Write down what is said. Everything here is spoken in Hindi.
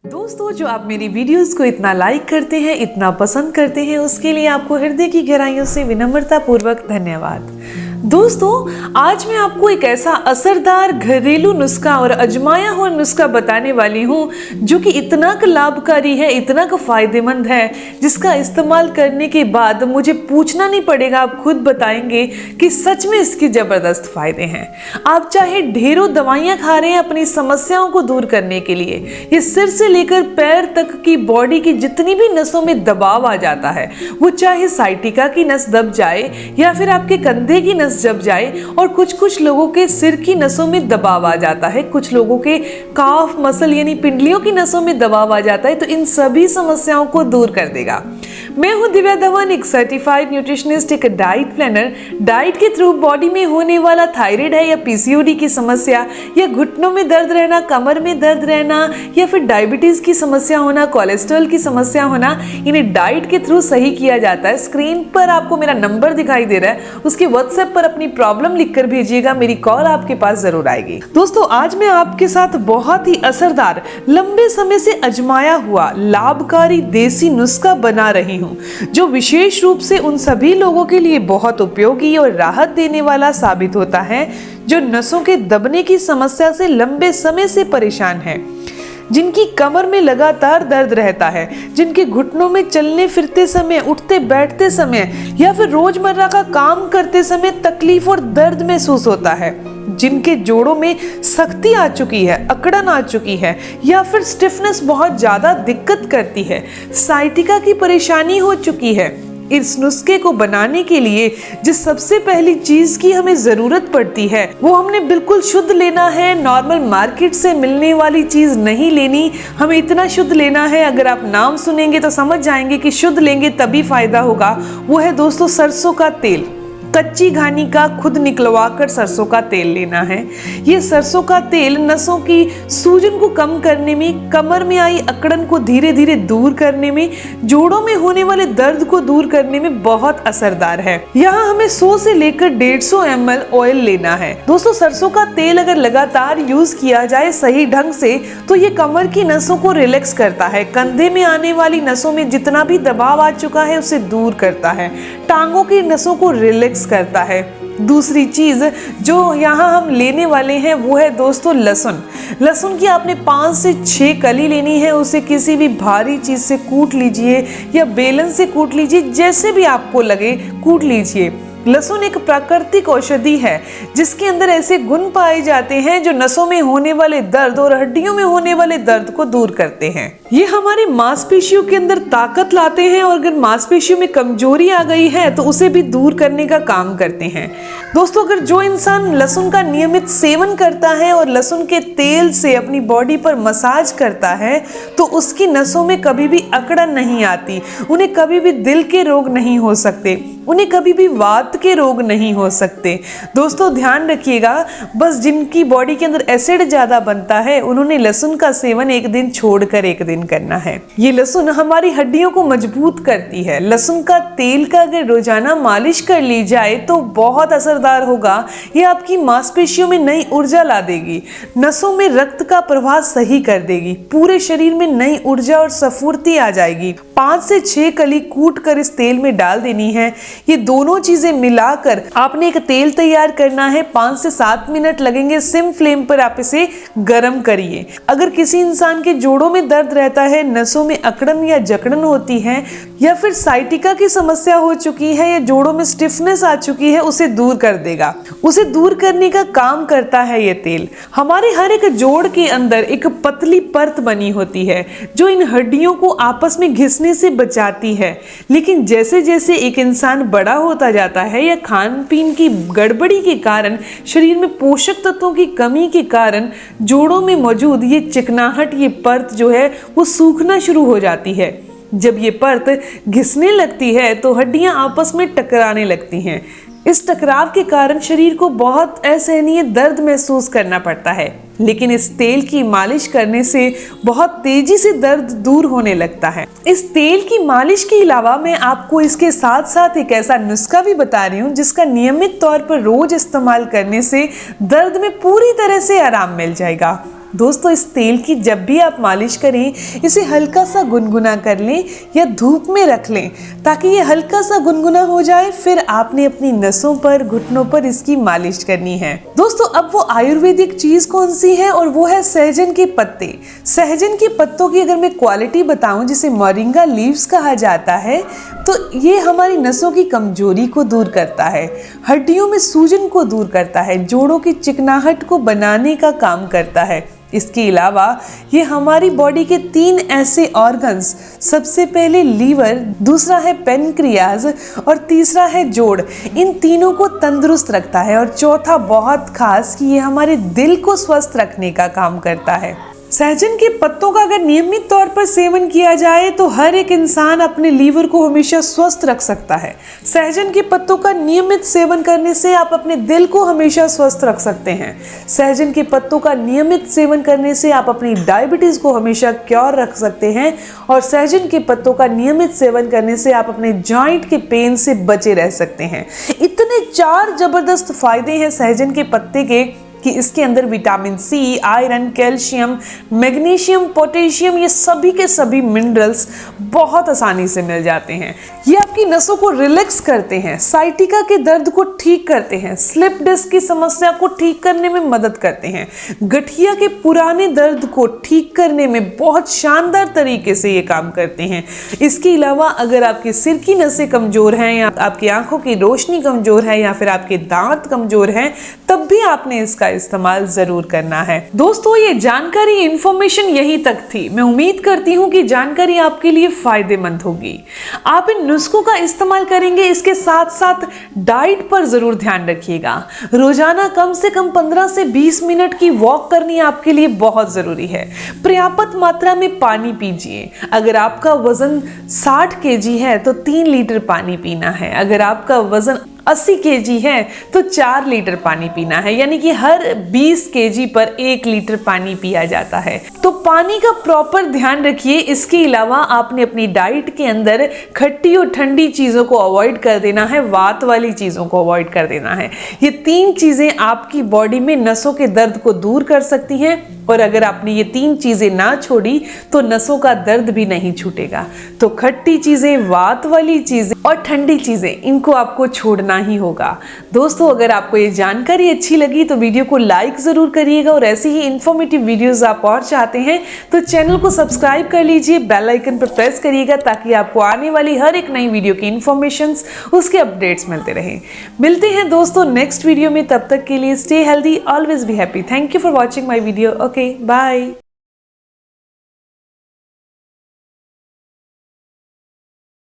दोस्तों, जो आप मेरी वीडियोस को इतना लाइक करते हैं, इतना पसंद करते हैं, उसके लिए आपको हृदय की गहराइयों से विनम्रता पूर्वक धन्यवाद। दोस्तों, आज मैं आपको एक ऐसा असरदार घरेलू नुस्खा और आजमाया हुआ नुस्खा बताने वाली हूँ जो कि इतना लाभकारी है, इतना फायदेमंद है, जिसका इस्तेमाल करने के बाद मुझे पूछना नहीं पड़ेगा, आप खुद बताएंगे कि सच में इसके जबरदस्त फायदे हैं। आप चाहे ढेरों दवाइयाँ खा रहे हैं अपनी समस्याओं को दूर करने के लिए, ये सिर से लेकर पैर तक की बॉडी की जितनी भी नसों में दबाव आ जाता है, वो चाहे साइटिका की नस दब जाए या फिर आपके कंधे की नस जब जाए, और कुछ लोगों के सिर की नसों में दबाव आ जाता है, कुछ लोगों के काफ मसल यानी पिंडलियों की नसों में दबाव आ जाता है, तो इन सभी समस्याओं को दूर कर देगा। मैं हूं दिव्या धवन, एक सर्टिफाइड न्यूट्रिशनिस्ट, एक डाइट प्लानर। डाइट के थ्रू बॉडी में होने वाला थायराइड है या पीसीओडी की समस्या, या घुटनों में दर्द रहना, कमर में दर्द रहना, या फिर डायबिटीज की समस्या होना, कोलेस्ट्रॉल की समस्या होना, इन्हें डाइट के थ्रू सही किया जाता है। स्क्रीन पर आपको मेरा नंबर दिखाई दे रहा है, उसके व्हाट्सएप पर अपनी प्रॉब्लम लिखकर भेजिएगा, मेरी कॉल आपके पास जरूर आएगी। दोस्तों, आज मैं आपके साथ बहुत ही असरदार, लंबे समय से आजमाया हुआ लाभकारी देसी नुस्खा बना रही हूँ, जो विशेष रूप से उन सभी लोगों के लिए बहुत उपयोगी और राहत देने वाला साबित होता है जो नसों के दबने की समस्या से लंबे समय से परेशान है, जिनकी कमर में लगातार दर्द रहता है, जिनके घुटनों में चलने फिरते समय, उठते बैठते समय या फिर रोजमर्रा का काम करते समय तकलीफ और दर्द महसूस होता है, जिनके जोड़ों में सख्ती आ चुकी है, अकड़न आ चुकी है, या फिर स्टिफनेस बहुत ज्यादा दिक्कत करती है, साइटिका की परेशानी हो चुकी है। इस नुस्खे को बनाने के लिए जिस सबसे पहली चीज की हमें जरूरत पड़ती है, वो हमने बिल्कुल शुद्ध लेना है। नॉर्मल मार्केट से मिलने वाली चीज नहीं लेनी, हमें इतना शुद्ध लेना है, अगर आप नाम सुनेंगे तो समझ जाएंगे कि शुद्ध लेंगे तभी फायदा होगा। वो है दोस्तों सरसों का तेल। कच्ची घानी का खुद निकलवा कर सरसों का तेल लेना है। ये सरसों का तेल नसों की सूजन को कम करने में, कमर में आई अकड़न को धीरे धीरे दूर करने में, जोड़ों में होने वाले दर्द को दूर करने में बहुत असरदार है। यहाँ हमें 100 से लेकर 150 ml ऑयल लेना है। दोस्तों, सरसों का तेल अगर लगातार यूज किया जाए सही ढंग से तो ये कमर की नसों को रिलैक्स करता है, कंधे में आने वाली नसों में जितना भी दबाव आ चुका है उसे दूर करता है, टांगों की नसों को रिलैक्स करता है। दूसरी चीज जो यहाँ हम लेने वाले हैं वो है दोस्तों लहसुन। लहसुन की आपने 5 से 6 कली लेनी है, उसे किसी भी भारी चीज से कूट लीजिए या बेलन से कूट लीजिए, जैसे भी आपको लगे कूट लीजिए। लहसुन एक प्राकृतिक औषधि है जिसके अंदर ऐसे गुण पाए जाते हैं जो नसों में होने वाले दर्द और हड्डियों में होने वाले दर्द को दूर करते हैं। ये हमारी मांसपेशियों के अंदर ताकत लाते हैं, और अगर मांसपेशियों में कमजोरी आ गई है तो उसे भी दूर करने का काम करते हैं। दोस्तों, अगर जो इंसान लहसुन का नियमित सेवन करता है और लहसुन के तेल से अपनी बॉडी पर मसाज करता है तो उसकी नसों में कभी भी अकड़न नहीं आती, उन्हें कभी भी दिल के रोग नहीं हो सकते, उन्हें कभी भी वात के रोग नहीं हो सकते। दोस्तों, ध्यान रखिएगा, बस जिनकी बॉडी के अंदर एसिड ज्यादा बनता है उन्होंने लहसुन का सेवन एक दिन छोड़कर एक दिन करना है। ये लहसुन हमारी हड्डियों को मजबूत करती है। लहसुन का तेल का अगर रोजाना मालिश कर ली जाए तो बहुत असरदार होगा। ये आपकी मांसपेशियों में नई ऊर्जा ला देगी, नसों में रक्त का प्रवाह सही कर देगी, पूरे शरीर में नई ऊर्जा और स्फूर्ति आ जाएगी। 5 से 6 कली कूट कर इस तेल में डाल देनी है। ये दोनों चीजें मिलाकर आपने एक तेल तैयार करना है। 5 से 7 मिनट लगेंगे, सिम फ्लेम पर आप इसे गर्म करिए। अगर किसी इंसान के जोड़ों में दर्द रहता है, नसों में अकड़न या जकड़न होती है, या फिर साइटिका की समस्या हो चुकी है, या जोड़ों में स्टिफनेस आ चुकी है, उसे दूर कर देगा। उसे दूर करने का काम करता है ये तेल। हमारे हर एक जोड़ के अंदर एक पतली परत बनी होती है जो इन हड्डियों को आपस में घिसने से बचाती है। लेकिन जैसे जैसे एक इंसान बड़ा होता जाता है या खान पीन की गड़बड़ी के कारण, शरीर में पोषक तत्वों की कमी के कारण जोड़ों में मौजूद ये चिकनाहट, ये परत जो है वो सूखना शुरू हो जाती है। जब ये परत घिसने लगती है तो हड्डियां आपस में टकराने लगती हैं। इस टकराव के कारण शरीर को बहुत असहनीय दर्द महसूस करना पड़ता है, लेकिन इस तेल की मालिश करने से बहुत तेजी से दर्द दूर होने लगता है। इस तेल की मालिश के अलावा मैं आपको इसके साथ साथ एक ऐसा नुस्खा भी बता रही हूँ जिसका नियमित तौर पर रोज इस्तेमाल करने से दर्द में पूरी तरह से आराम मिल जाएगा। दोस्तों इस तेल की जब भी आप मालिश करें, इसे हल्का सा गुनगुना कर लें या धूप में रख लें ताकि ये हल्का सा गुनगुना हो जाए। फिर आपने अपनी नसों पर, घुटनों पर इसकी मालिश करनी है। दोस्तों अब वो आयुर्वेदिक चीज कौन सी है, और वो है सहजन के पत्ते। सहजन के पत्तों की अगर मैं क्वालिटी बताऊं, जिसे मोरिंगा लीव्स कहा जाता है, तो ये हमारी नसों की कमजोरी को दूर करता है, हड्डियों में सूजन को दूर करता है, जोड़ों की चिकनाहट को बनाने का काम करता है। इसके अलावा ये हमारी बॉडी के 3 ऐसे ऑर्गन्स, सबसे पहले लीवर, दूसरा है पेनक्रियाज और तीसरा है जोड़, इन तीनों को तंदुरुस्त रखता है। और चौथा बहुत खास कि ये हमारे दिल को स्वस्थ रखने का काम करता है। सहजन के पत्तों का अगर नियमित तौर पर सेवन किया जाए तो हर एक इंसान अपने लीवर को हमेशा स्वस्थ रख सकता है। सहजन के पत्तों का नियमित सेवन करने से आप अपने दिल को हमेशा स्वस्थ रख सकते हैं। सहजन के पत्तों का नियमित सेवन करने से आप अपनी डायबिटीज को हमेशा क्योर रख सकते हैं। और सहजन के पत्तों का नियमित सेवन करने से आप अपने जॉइंट के पेन से बचे रह सकते हैं। इतने 4 जबरदस्त फायदे हैं सहजन के पत्ते के कि इसके अंदर vitamin C, iron, calcium, magnesium, potassium, ये सभी के सभी मिनरल्स बहुत आसानी से मिल जाते हैं। ये आपकी नसों को रिलैक्स करते हैं, साइटिका के दर्द को ठीक करते हैं, स्लिप डिस्क की समस्या को ठीक करने में मदद करते हैं, गठिया के पुराने दर्द को ठीक करने में बहुत शानदार तरीके से ये काम करते हैं। इसके अलावा अगर आपके सिर की नसें कमजोर हैं, या आपकी आंखों की रोशनी कमजोर है, या फिर आपके दांत कमजोर हैं, तब भी आपने इसका इस्तेमाल जरूर करना है। दोस्तों ये जानकारी, इंफॉर्मेशन यहीं तक थी। मैं उम्मीद करती हूँ कि जानकारी आपके लिए फायदेमंद होगी। आप इन नुस्खों का इस्तेमाल करेंगे, इसके साथ साथ डाइट पर जरूर ध्यान रखिएगा। रोजाना कम से कम 15 से 20 मिनट की वॉक करनी आपके लिए बहुत जरूरी है। पर्याप्त मात्रा में पानी पीजिए। अगर आपका वजन 60 kg है तो 3 लीटर पानी पीना है। अगर आपका वजन 80 kg है तो 4 लीटर पानी पीना है, यानी कि हर 20 kg पर 1 लीटर पानी पिया जाता है। तो पानी का प्रॉपर ध्यान रखिए। इसके अलावा आपने अपनी डाइट के अंदर खट्टी और ठंडी चीज़ों को अवॉइड कर देना है, वात वाली चीज़ों को अवॉइड कर देना है। ये 3 चीज़ें आपकी बॉडी में नसों के दर्द को दूर कर सकती हैं, और अगर आपने ये 3 चीज़ें ना छोड़ी तो नसों का दर्द भी नहीं छूटेगा। तो खट्टी चीज़ें, वात वाली चीज़ें और ठंडी चीज़ें, इनको आपको छोड़ना ही होगा। दोस्तों अगर आपको ये जानकारी अच्छी लगी तो वीडियो को लाइक ज़रूर करिएगा, और ऐसी ही इन्फॉर्मेटिव वीडियोस आप और चाहते हैं तो चैनल को सब्सक्राइब कर लीजिए, बेल आइकन पर प्रेस करिएगा ताकि आपको आने वाली हर एक नई वीडियो की इन्फॉर्मेशंस, उसके अपडेट्स मिलते रहें। मिलते हैं दोस्तों नेक्स्ट वीडियो में, तब तक के लिए stay healthy, always be happy. Thank you for watching my video. Okay, bye.